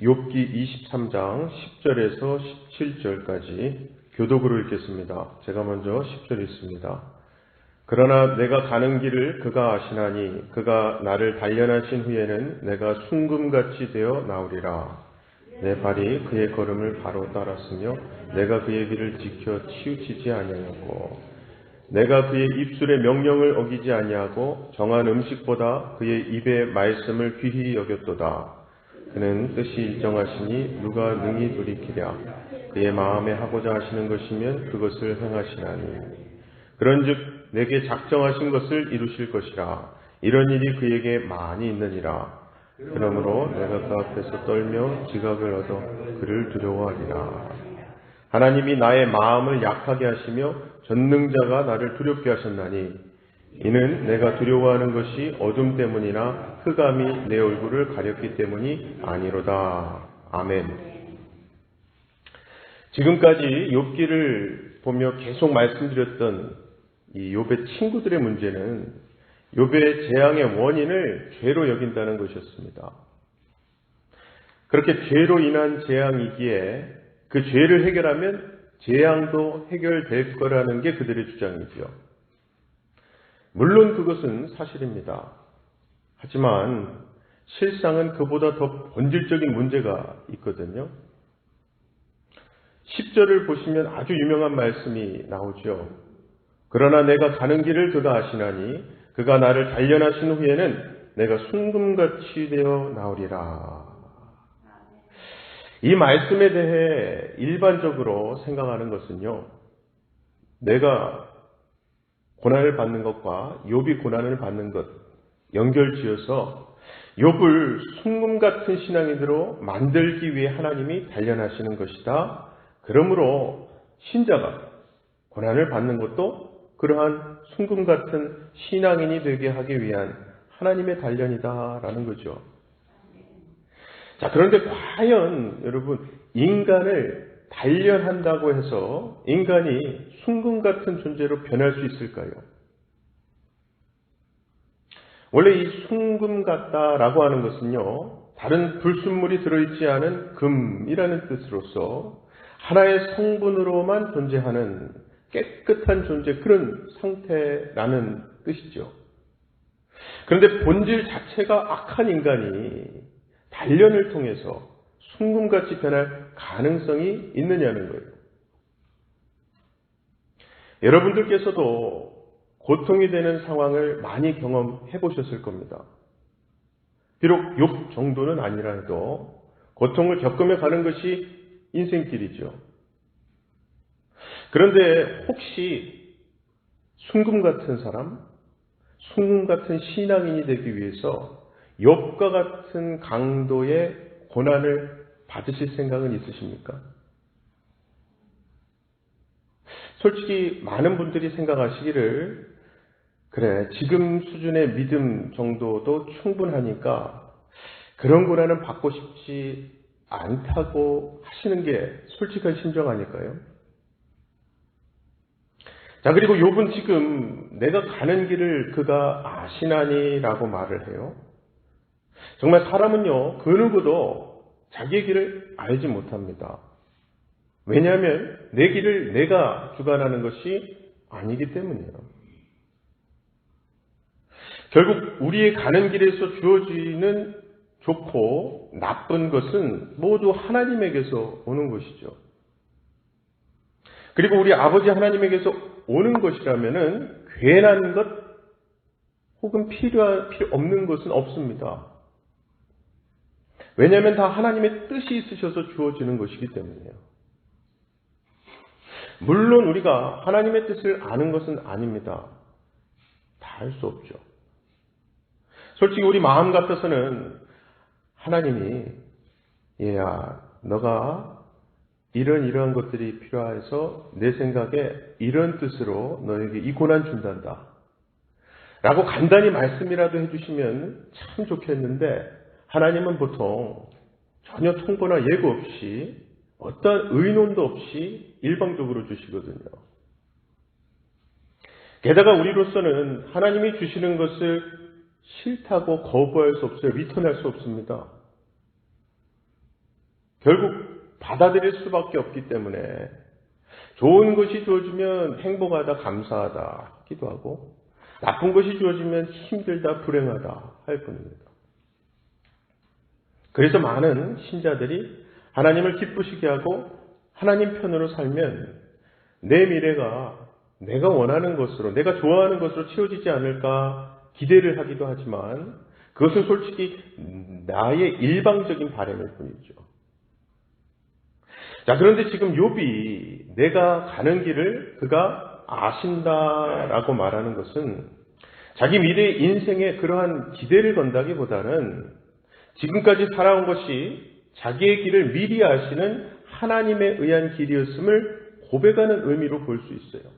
욥기 23장 10절에서 17절까지 교독으로 읽겠습니다. 제가 먼저 10절 읽습니다. 그러나 내가 가는 길을 그가 아시나니 그가 나를 단련하신 후에는 내가 순금같이 되어 나오리라. 내 발이 그의 걸음을 바로 따랐으며 내가 그의 길을 지켜 치우치지 아니하였고 내가 그의 입술의 명령을 어기지 아니하고 정한 음식보다 그의 입의 말씀을 귀히 여겼도다. 그는 뜻이 일정하시니 누가 능히 돌이키랴. 그의 마음에 하고자 하시는 것이면 그것을 행하시나니 그런즉 내게 작정하신 것을 이루실 것이라. 이런 일이 그에게 많이 있느니라. 그러므로 내가 그 앞에서 떨며 지각을 얻어 그를 두려워하리라. 하나님이 나의 마음을 약하게 하시며 전능자가 나를 두렵게 하셨나니 이는 내가 두려워하는 것이 어둠 때문이나 흑암이 내 얼굴을 가렸기 때문이 아니로다. 아멘. 지금까지 욥기를 보며 계속 말씀드렸던 이 욥의 친구들의 문제는 욥의 재앙의 원인을 죄로 여긴다는 것이었습니다. 그렇게 죄로 인한 재앙이기에 그 죄를 해결하면 재앙도 해결될 거라는 게 그들의 주장이죠. 물론 그것은 사실입니다. 하지만 실상은 그보다 더 본질적인 문제가 있거든요. 10절을 보시면 아주 유명한 말씀이 나오죠. 그러나 내가 가는 길을 그가 아시나니 그가 나를 단련하신 후에는 내가 순금같이 되어 나오리라. 이 말씀에 대해 일반적으로 생각하는 것은요. 내가 고난을 받는 것과 욥이 고난을 받는 것 연결지어서 욥을 순금 같은 신앙인으로 만들기 위해 하나님이 단련하시는 것이다. 그러므로 신자가 고난을 받는 것도 그러한 순금 같은 신앙인이 되게 하기 위한 하나님의 단련이다라는 거죠. 자, 그런데 과연 여러분 인간을 단련한다고 해서 인간이 순금 같은 존재로 변할 수 있을까요? 원래 이 순금 같다라고 하는 것은요, 다른 불순물이 들어있지 않은 금이라는 뜻으로서 하나의 성분으로만 존재하는 깨끗한 존재, 그런 상태라는 뜻이죠. 그런데 본질 자체가 악한 인간이 단련을 통해서 순금같이 변할 가능성이 있느냐는 거예요. 여러분들께서도 고통이 되는 상황을 많이 경험해 보셨을 겁니다. 비록 욥 정도는 아니라 해도 고통을 겪으며 가는 것이 인생길이죠. 그런데 혹시 순금 같은 사람, 순금 같은 신앙인이 되기 위해서 욥과 같은 강도의 고난을 받으실 생각은 있으십니까? 솔직히 많은 분들이 생각하시기를 그래, 지금 수준의 믿음 정도도 충분하니까 그런 고난은 받고 싶지 않다고 하시는 게 솔직한 심정 아닐까요? 자, 그리고 욥은 지금 내가 가는 길을 그가 아시나니라고 말을 해요. 정말 사람은요, 그 누구도 자기의 길을 알지 못합니다. 왜냐하면 내 길을 내가 주관하는 것이 아니기 때문이에요. 결국 우리의 가는 길에서 주어지는 좋고 나쁜 것은 모두 하나님에게서 오는 것이죠. 그리고 우리 아버지 하나님에게서 오는 것이라면은 괜한 것 혹은 필요 없는 것은 없습니다. 왜냐하면 다 하나님의 뜻이 있으셔서 주어지는 것이기 때문이에요. 물론 우리가 하나님의 뜻을 아는 것은 아닙니다. 다 알 수 없죠. 솔직히 우리 마음 같아서는 하나님이 얘야 너가 이러한 것들이 필요해서 내 생각에 이런 뜻으로 너에게 이 고난 준단다 라고 간단히 말씀이라도 해주시면 참 좋겠는데 하나님은 보통 전혀 통보나 예고 없이 어떤 의논도 없이 일방적으로 주시거든요. 게다가 우리로서는 하나님이 주시는 것을 싫다고 거부할 수 없어요. 리턴할 수 없습니다. 결국 받아들일 수밖에 없기 때문에 좋은 것이 주어지면 행복하다, 감사하다 하기도 하고 나쁜 것이 주어지면 힘들다, 불행하다 할 뿐입니다. 그래서 많은 신자들이 하나님을 기쁘시게 하고 하나님 편으로 살면 내 미래가 내가 원하는 것으로, 내가 좋아하는 것으로 채워지지 않을까 기대를 하기도 하지만 그것은 솔직히 나의 일방적인 바람일 뿐이죠. 자, 그런데 지금 욥이 내가 가는 길을 그가 아신다라고 말하는 것은 자기 미래의 인생에 그러한 기대를 건다기보다는 지금까지 살아온 것이 자기의 길을 미리 아시는 하나님에 의한 길이었음을 고백하는 의미로 볼 수 있어요.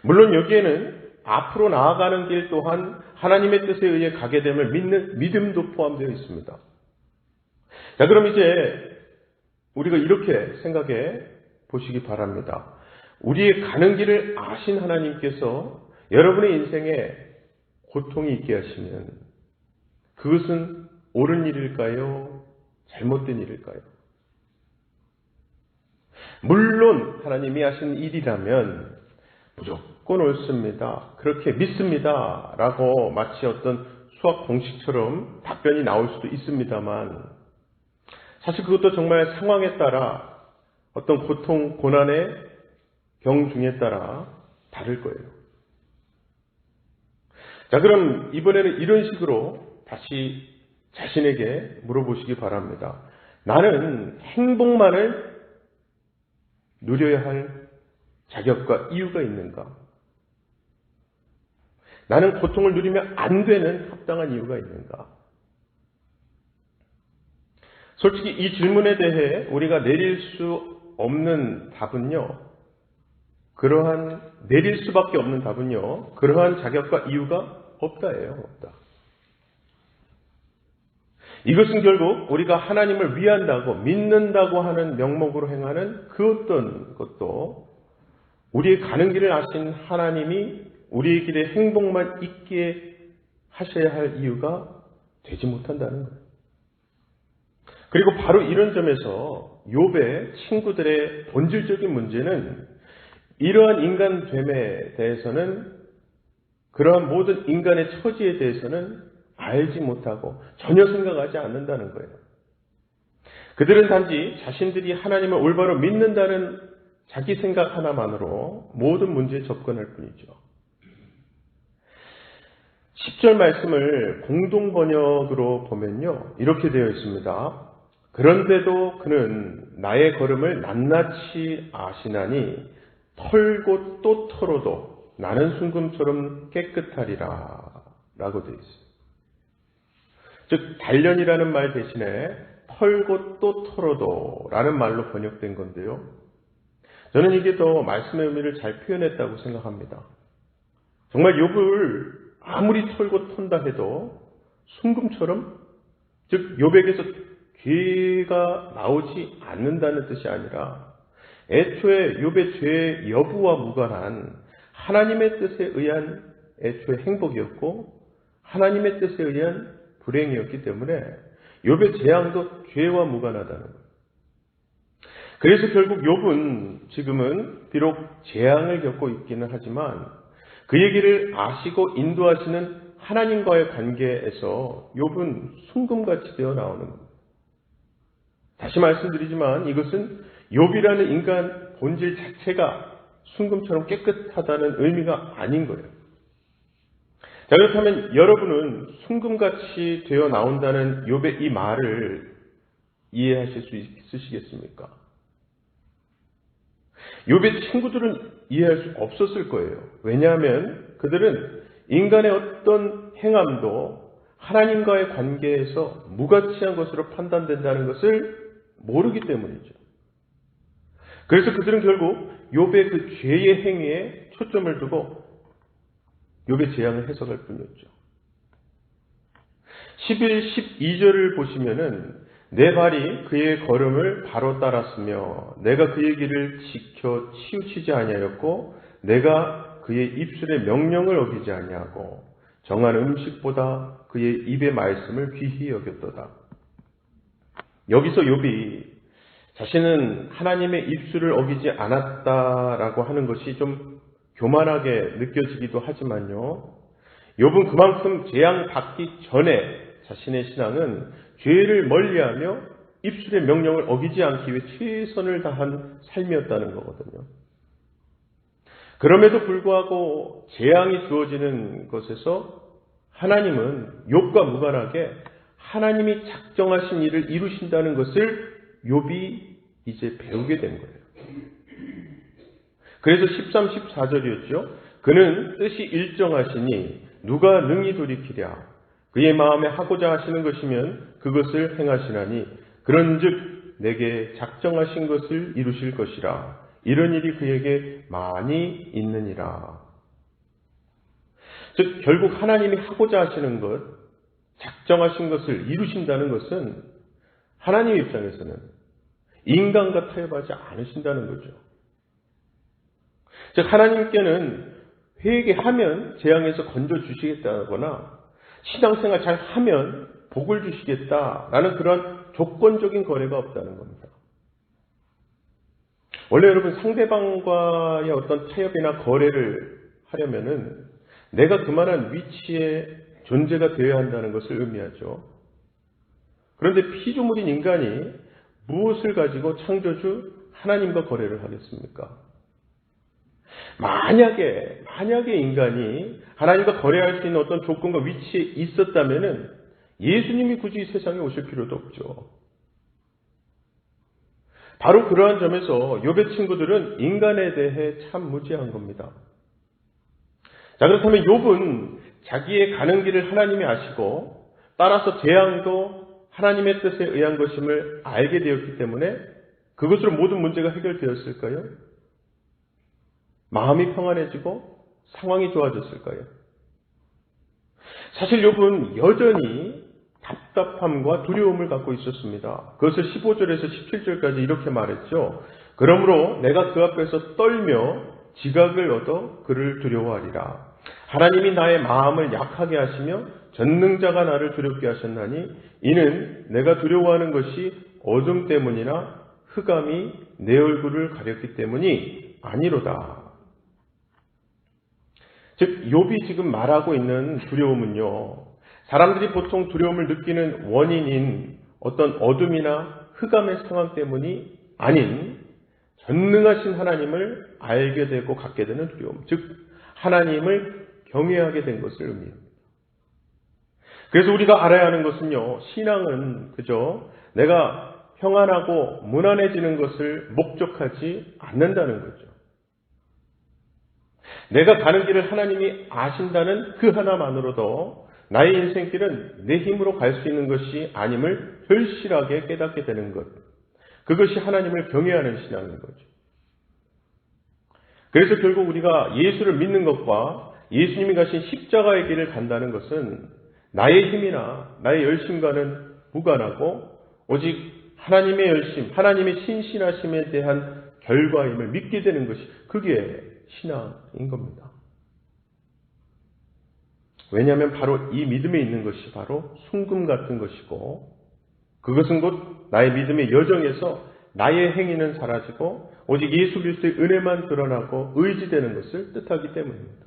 물론 여기에는 앞으로 나아가는 길 또한 하나님의 뜻에 의해 가게 됨을 믿는 믿음도 포함되어 있습니다. 자, 그럼 이제 우리가 이렇게 생각해 보시기 바랍니다. 우리의 가는 길을 아신 하나님께서 여러분의 인생에 고통이 있게 하시면 그것은 옳은 일일까요? 잘못된 일일까요? 물론 하나님이 하신 일이라면 무조건 옳습니다. 그렇게 믿습니다. 라고 마치 어떤 수학 공식처럼 답변이 나올 수도 있습니다만 사실 그것도 정말 상황에 따라 어떤 고통, 고난의 경중에 따라 다를 거예요. 자, 그럼 이번에는 이런 식으로 다시 자신에게 물어보시기 바랍니다. 나는 행복만을 누려야 할 자격과 이유가 있는가? 나는 고통을 누리면 안 되는 합당한 이유가 있는가? 솔직히 이 질문에 대해 우리가 내릴 수 없는 답은요, 내릴 수밖에 없는 답은요, 그러한 자격과 이유가 없다예요. 없다. 이것은 결국 우리가 하나님을 위한다고 믿는다고 하는 명목으로 행하는 그 어떤 것도 우리의 가는 길을 아신 하나님이 우리의 길에 행복만 있게 하셔야 할 이유가 되지 못한다는 거예요. 그리고 바로 이런 점에서 욥의 친구들의 본질적인 문제는 이러한 인간됨에 대해서는, 그러한 모든 인간의 처지에 대해서는 알지 못하고 전혀 생각하지 않는다는 거예요. 그들은 단지 자신들이 하나님을 올바로 믿는다는 자기 생각 하나만으로 모든 문제에 접근할 뿐이죠. 10절 말씀을 공동 번역으로 보면요, 이렇게 되어 있습니다. 그런데도 그는 나의 걸음을 낱낱이 아시나니 털고 또 털어도 나는 순금처럼 깨끗하리라 라고 되어 있어요. 즉 단련이라는 말 대신에 털고 또 털어도 라는 말로 번역된 건데요. 저는 이게 더 말씀의 의미를 잘 표현했다고 생각합니다. 정말 욥을 아무리 털고 턴다 해도 순금처럼, 즉 욥에게서 죄가 나오지 않는다는 뜻이 아니라 애초에 욥의 죄의 여부와 무관한 하나님의 뜻에 의한 애초에 행복이었고 하나님의 뜻에 의한 불행이었기 때문에 욥의 재앙도 죄와 무관하다는 거예요. 그래서 결국 욥은 지금은 비록 재앙을 겪고 있기는 하지만 그 얘기를 아시고 인도하시는 하나님과의 관계에서 욥은 순금같이 되어 나오는 겁니다. 다시 말씀드리지만 이것은 욥이라는 인간 본질 자체가 순금처럼 깨끗하다는 의미가 아닌 거예요. 자, 그렇다면 여러분은 순금같이 되어 나온다는 욥의 이 말을 이해하실 수 있으시겠습니까? 욥의 친구들은 이해할 수 없었을 거예요. 왜냐하면 그들은 인간의 어떤 행함도 하나님과의 관계에서 무가치한 것으로 판단된다는 것을 모르기 때문이죠. 그래서 그들은 결국 욥의 그 죄의 행위에 초점을 두고 욥의 재앙을 해석할 뿐이었죠. 11, 12절을 보시면은 내 발이 그의 걸음을 바로 따랐으며 내가 그의 길을 지켜 치우치지 아니하였고 내가 그의 입술의 명령을 어기지 아니하고 정한 음식보다 그의 입의 말씀을 귀히 여겼도다. 여기서 욥이 자신은 하나님의 입술을 어기지 않았다라고 하는 것이 좀 교만하게 느껴지기도 하지만요. 욥은 그만큼 재앙 받기 전에 자신의 신앙은 죄를 멀리하며 입술의 명령을 어기지 않기 위해 최선을 다한 삶이었다는 거거든요. 그럼에도 불구하고 재앙이 주어지는 것에서 하나님은 욥과 무관하게 하나님이 작정하신 일을 이루신다는 것을 욥이 이제 배우게 된 거예요. 그래서 13, 14절이었죠. 그는 뜻이 일정하시니 누가 능히 돌이키랴. 그의 마음에 하고자 하시는 것이면 그것을 행하시나니 그런즉 내게 작정하신 것을 이루실 것이라. 이런 일이 그에게 많이 있느니라. 즉 결국 하나님이 하고자 하시는 것, 작정하신 것을 이루신다는 것은 하나님 입장에서는 인간과 타협하지 않으신다는 거죠. 즉 하나님께는 회개하면 재앙에서 건져주시겠다거나 신앙생활 잘 하면 복을 주시겠다라는 그런 조건적인 거래가 없다는 겁니다. 원래 여러분 상대방과의 어떤 타협이나 거래를 하려면은 내가 그만한 위치에 존재가 되어야 한다는 것을 의미하죠. 그런데 피조물인 인간이 무엇을 가지고 창조주 하나님과 거래를 하겠습니까? 만약에 인간이 하나님과 거래할 수 있는 어떤 조건과 위치에 있었다면은 예수님이 굳이 세상에 오실 필요도 없죠. 바로 그러한 점에서 욥의 친구들은 인간에 대해 참 무지한 겁니다. 자, 그렇다면 욥은 자기의 가는 길을 하나님이 아시고 따라서 재앙도 하나님의 뜻에 의한 것임을 알게 되었기 때문에 그것으로 모든 문제가 해결되었을까요? 마음이 평안해지고 상황이 좋아졌을까요? 사실 욥은 여전히 답답함과 두려움을 갖고 있었습니다. 그것을 15절에서 17절까지 이렇게 말했죠. 그러므로 내가 그 앞에서 떨며 지각을 얻어 그를 두려워하리라. 하나님이 나의 마음을 약하게 하시며 전능자가 나를 두렵게 하셨나니 이는 내가 두려워하는 것이 어둠 때문이나 흑암이 내 얼굴을 가렸기 때문이 아니로다. 즉 욥이 지금 말하고 있는 두려움은요, 사람들이 보통 두려움을 느끼는 원인인 어떤 어둠이나 흑암의 상황 때문이 아닌 전능하신 하나님을 알게 되고 갖게 되는 두려움, 즉 하나님을 경외하게 된 것을 의미합니다. 그래서 우리가 알아야 하는 것은요, 신앙은 그저 내가 평안하고 무난해지는 것을 목적하지 않는다는 거죠. 내가 가는 길을 하나님이 아신다는 그 하나만으로도 나의 인생길은 내 힘으로 갈 수 있는 것이 아님을 절실하게 깨닫게 되는 것. 그것이 하나님을 경외하는 신앙인 거죠. 그래서 결국 우리가 예수를 믿는 것과 예수님이 가신 십자가의 길을 간다는 것은 나의 힘이나 나의 열심과는 무관하고 오직 하나님의 열심, 하나님의 신실하심에 대한 결과임을 믿게 되는 것이 그게 신앙인 겁니다. 왜냐하면 바로 이 믿음에 있는 것이 바로 순금 같은 것이고 그것은 곧 나의 믿음의 여정에서 나의 행위는 사라지고 오직 예수 그리스도의 은혜만 드러나고 의지되는 것을 뜻하기 때문입니다.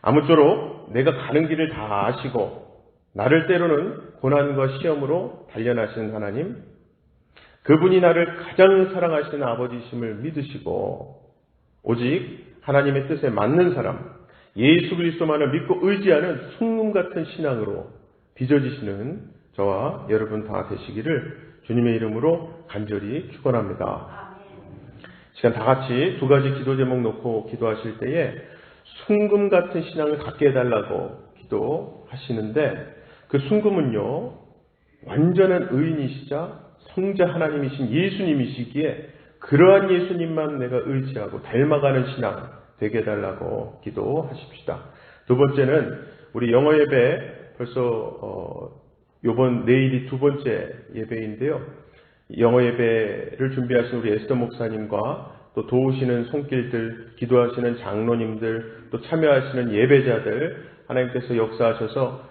아무쪼록 내가 가는 길을 다 아시고 나를 때로는 고난과 시험으로 단련하시는 하나님, 그분이 나를 가장 사랑하시는 아버지심을 믿으시고 오직 하나님의 뜻에 맞는 사람, 예수 그리스도만을 믿고 의지하는 순금 같은 신앙으로 빚어지시는 저와 여러분 다 되시기를 주님의 이름으로 간절히 축원합니다. 시간 다 같이 두 가지 기도 제목 놓고 기도하실 때에 순금 같은 신앙을 갖게 해달라고 기도하시는데 그 순금은요, 완전한 의인이시자 성자 하나님이신 예수님이시기에 그러한 예수님만 내가 의지하고 닮아가는 신앙 되게 해달라고 기도하십시다. 두 번째는 우리 영어 예배 벌써 요번 내일이 두 번째 예배인데요. 영어 예배를 준비하신 우리 에스더 목사님과 또 도우시는 손길들, 기도하시는 장로님들, 또 참여하시는 예배자들 하나님께서 역사하셔서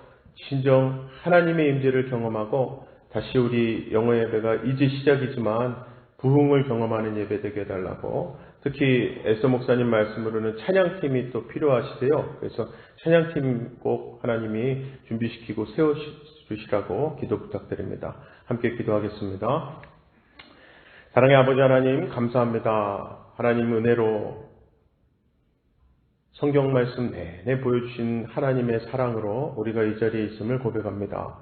진정 하나님의 임재를 경험하고 다시 우리 영어 예배가 이제 시작이지만 부흥을 경험하는 예배 되게 해달라고, 특히 에스더 목사님 말씀으로는 찬양팀이 또 필요하시대요. 그래서 찬양팀 꼭 하나님이 준비시키고 세워주시라고 기도 부탁드립니다. 함께 기도하겠습니다. 사랑의 아버지 하나님, 감사합니다. 하나님 은혜로 성경 말씀 내내 보여주신 하나님의 사랑으로 우리가 이 자리에 있음을 고백합니다.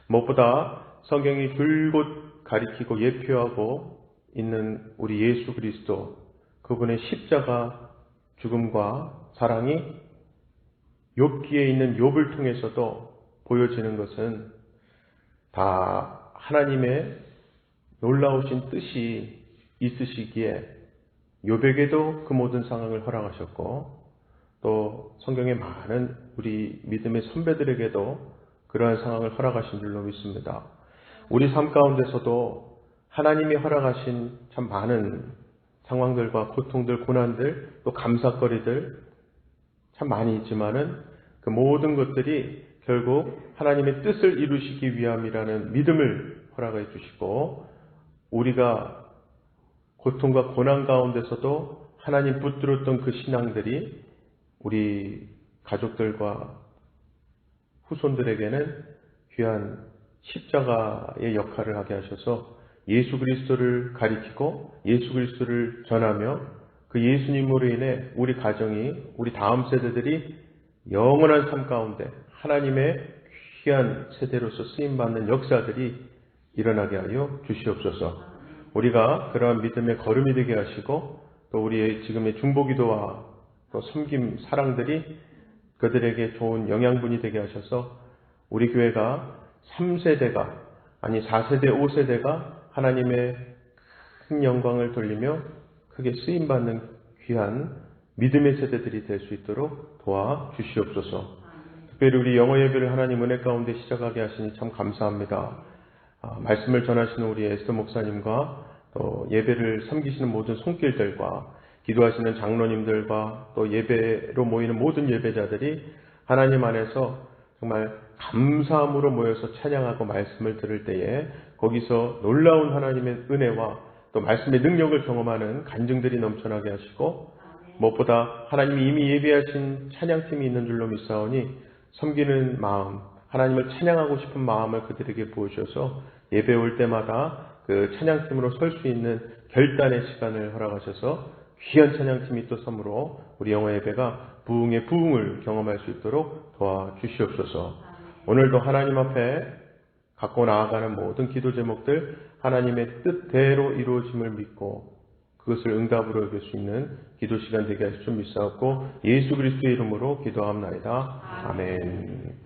무엇보다 성경이 줄곧 가리키고 예표하고 있는 우리 예수 그리스도, 그분의 십자가 죽음과 사랑이 욥기에 있는 욥을 통해서도 보여지는 것은 다 하나님의 놀라우신 뜻이 있으시기에 욥에게도 그 모든 상황을 허락하셨고, 또 성경의 많은 우리 믿음의 선배들에게도 그러한 상황을 허락하신 줄로 믿습니다. 우리 삶 가운데서도 하나님이 허락하신 참 많은 상황들과 고통들, 고난들, 또 감사거리들 참 많이 있지만은 그 모든 것들이 결국 하나님의 뜻을 이루시기 위함이라는 믿음을 허락해 주시고, 우리가 고통과 고난 가운데서도 하나님 붙들었던 그 신앙들이 우리 가족들과 후손들에게는 귀한 십자가의 역할을 하게 하셔서 예수 그리스도를 가리키고 예수 그리스도를 전하며 그 예수님으로 인해 우리 가정이, 우리 다음 세대들이 영원한 삶 가운데 하나님의 귀한 세대로서 쓰임받는 역사들이 일어나게 하여 주시옵소서. 우리가 그러한 믿음의 걸음이 되게 하시고, 또 우리의 지금의 중보기도와 또 섬김 사랑들이 그들에게 좋은 영양분이 되게 하셔서 우리 교회가 3세대가 아니 4세대 5세대가 하나님의 큰 영광을 돌리며 크게 쓰임받는 귀한 믿음의 세대들이 될 수 있도록 도와주시옵소서. 특별히 우리 영어 예배를 하나님 은혜 가운데 시작하게 하시니 참 감사합니다. 말씀을 전하시는 우리 에스더 목사님과 또 예배를 섬기시는 모든 손길들과 기도하시는 장로님들과 또 예배로 모이는 모든 예배자들이 하나님 안에서 정말 감사함으로 모여서 찬양하고 말씀을 들을 때에 거기서 놀라운 하나님의 은혜와 또 말씀의 능력을 경험하는 간증들이 넘쳐나게 하시고, 무엇보다 하나님이 이미 예비하신 찬양팀이 있는 줄로 믿사오니 섬기는 마음, 하나님을 찬양하고 싶은 마음을 그들에게 보여주셔서 예배 올 때마다 그 찬양팀으로 설 수 있는 결단의 시간을 허락하셔서 귀한 찬양팀이 또 섬으로 우리 영어 예배가 부흥의 부흥을 경험할 수 있도록 도와주시옵소서. 오늘도 하나님 앞에 갖고 나아가는 모든 기도 제목들 하나님의 뜻대로 이루어짐을 믿고 그것을 응답으로 여길 수 있는 기도 시간 되게 하실 줄 믿사옵고 예수 그리스도의 이름으로 기도합나이다. 아멘.